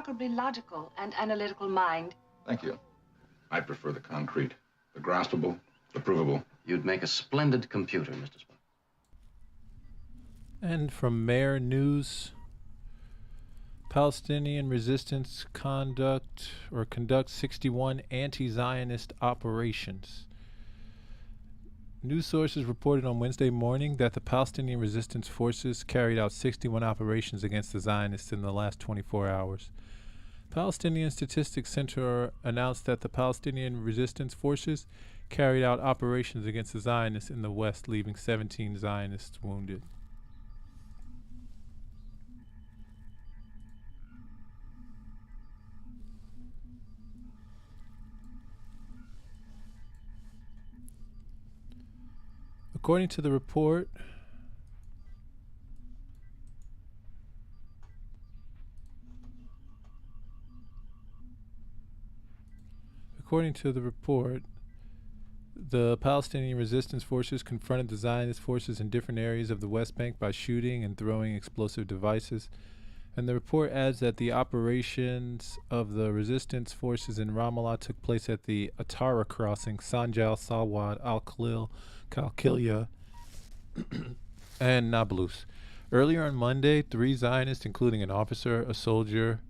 remarkably logical and analytical mind. Thank you. I prefer the concrete, the graspable, the provable. You'd make a splendid computer, Mr. Spock. And from Mayor News, Palestinian resistance conduct 61 anti-Zionist operations. News sources reported on Wednesday morning that the Palestinian resistance forces carried out 61 operations against the Zionists in the last 24 hours. Palestinian Statistics Center announced that the Palestinian resistance forces carried out operations against the Zionists in the West, leaving 17 Zionists wounded. According to the report, the Palestinian resistance forces confronted the Zionist forces in different areas of the West Bank by shooting and throwing explosive devices. And the report adds that the operations of the resistance forces in Ramallah took place at the Atara crossing, Sanjal, Salwad, Al-Khalil, Kalkilia, and Nablus. Earlier on Monday, 3 Zionists, including an officer, a soldier,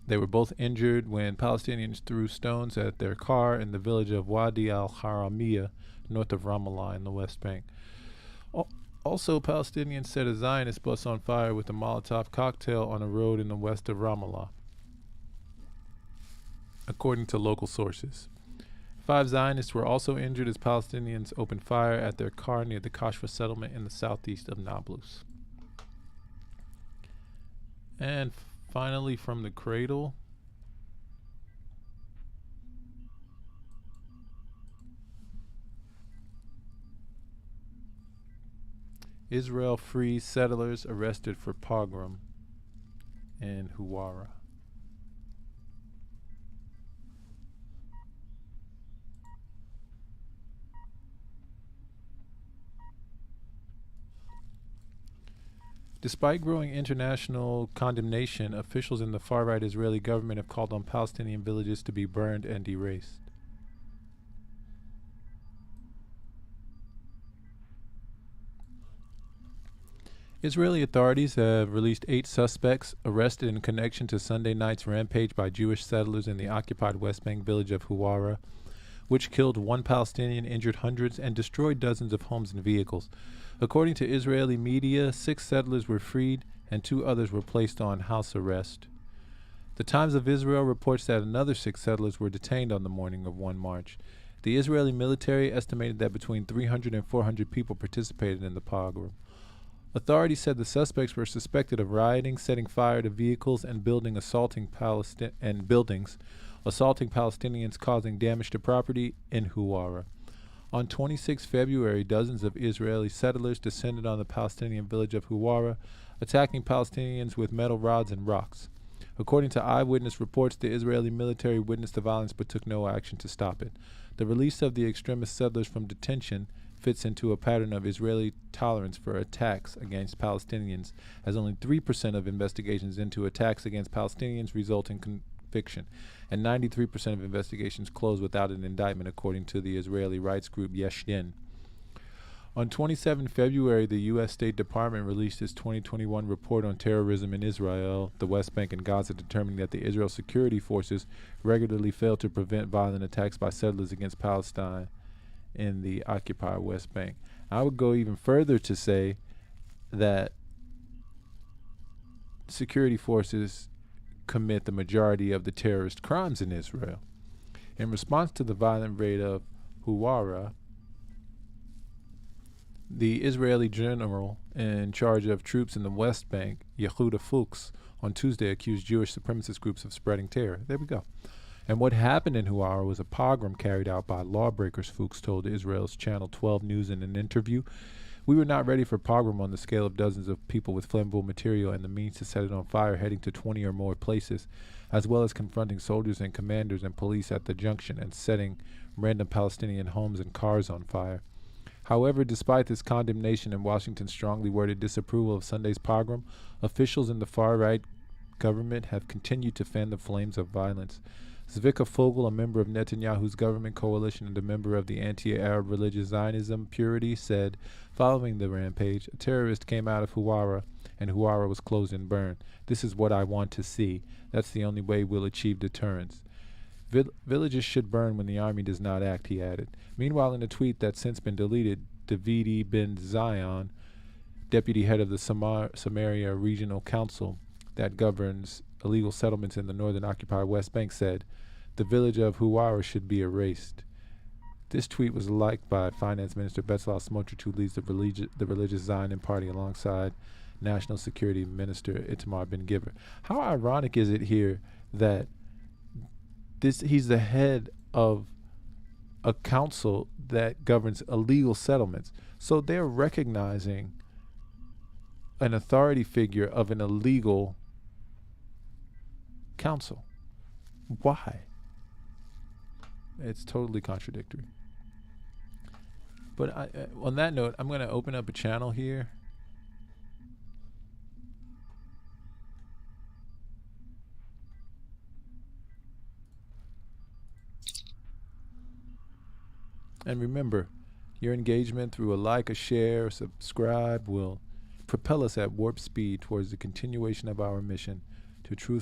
they were both injured when Palestinians threw stones at their car in the village of Wadi al-Haramiyah, north of Ramallah in the West Bank. Also, Palestinians set a Zionist bus on fire with a Molotov cocktail on a road in the west of Ramallah, according to local sources. 5 Zionists were also injured as Palestinians opened fire at their car near the Kashfa settlement in the southeast of Nablus. And finally, from the cradle, Israel frees settlers arrested for pogrom in Huwara. Despite growing international condemnation, officials in the far-right Israeli government have called on Palestinian villages to be burned and erased. Israeli authorities have released 8 suspects arrested in connection to Sunday night's rampage by Jewish settlers in the occupied West Bank village of Huwara, which killed 1 Palestinian, injured hundreds, and destroyed dozens of homes and vehicles. According to Israeli media, 6 settlers were freed and 2 others were placed on house arrest. The Times of Israel reports that another 6 settlers were detained on the morning of 1 March. The Israeli military estimated that between 300 and 400 people participated in the pogrom. Authorities said the suspects were suspected of rioting, setting fire to vehicles, and buildings, assaulting Palestinians, causing damage to property in Huwara. On 26 February, dozens of Israeli settlers descended on the Palestinian village of Huwara, attacking Palestinians with metal rods and rocks. According to eyewitness reports, the Israeli military witnessed the violence but took no action to stop it. The release of the extremist settlers from detention fits into a pattern of Israeli tolerance for attacks against Palestinians, as only 3% of investigations into attacks against Palestinians result in conviction, and 93% of investigations close without an indictment, according to the Israeli rights group Yesh Din. On 27 February, the U.S. State Department released its 2021 report on terrorism in Israel, the West Bank, and Gaza, determining that the Israel security forces regularly failed to prevent violent attacks by settlers against Palestine in the occupied West Bank. I would go even further to say that security forces commit the majority of the terrorist crimes in Israel. In response to the violent raid of Huwara, the Israeli general in charge of troops in the West Bank, Yehuda Fuchs, on Tuesday accused Jewish supremacist groups of spreading terror. There we go. And what happened in Huwara was a pogrom carried out by lawbreakers, Fuchs told Israel's Channel 12 News in an interview. We were not ready for pogrom on the scale of dozens of people with flammable material and the means to set it on fire, heading to 20 or more places, as well as confronting soldiers and commanders and police at the junction and setting random Palestinian homes and cars on fire. However, despite this condemnation and Washington's strongly worded disapproval of Sunday's pogrom, officials in the far-right government have continued to fan the flames of violence. Zvika Fogel, a member of Netanyahu's government coalition and a member of the anti-Arab religious Zionism Purity, said, following the rampage, a terrorist came out of Huwara, and Huwara was closed and burned. This is what I want to see. That's the only way we'll achieve deterrence. Villages should burn when the army does not act, he added. Meanwhile, in a tweet that's since been deleted, Davidi Ben Zion, deputy head of the Samaria Regional Council that governs illegal settlements in the northern occupied West Bank, said, the village of Huwara should be erased. This tweet was liked by Finance Minister Bezalel Smotrich, who leads the religious Zionism Party alongside National Security Minister Itamar Ben-Gvir. How ironic is it here that he's the head of a council that governs illegal settlements. So they're recognizing an authority figure of an illegal council. Why? It's totally contradictory. But on that note, I'm going to open up a channel here. And remember, your engagement through a like, a share, a subscribe will propel us at warp speed towards the continuation of our mission to truth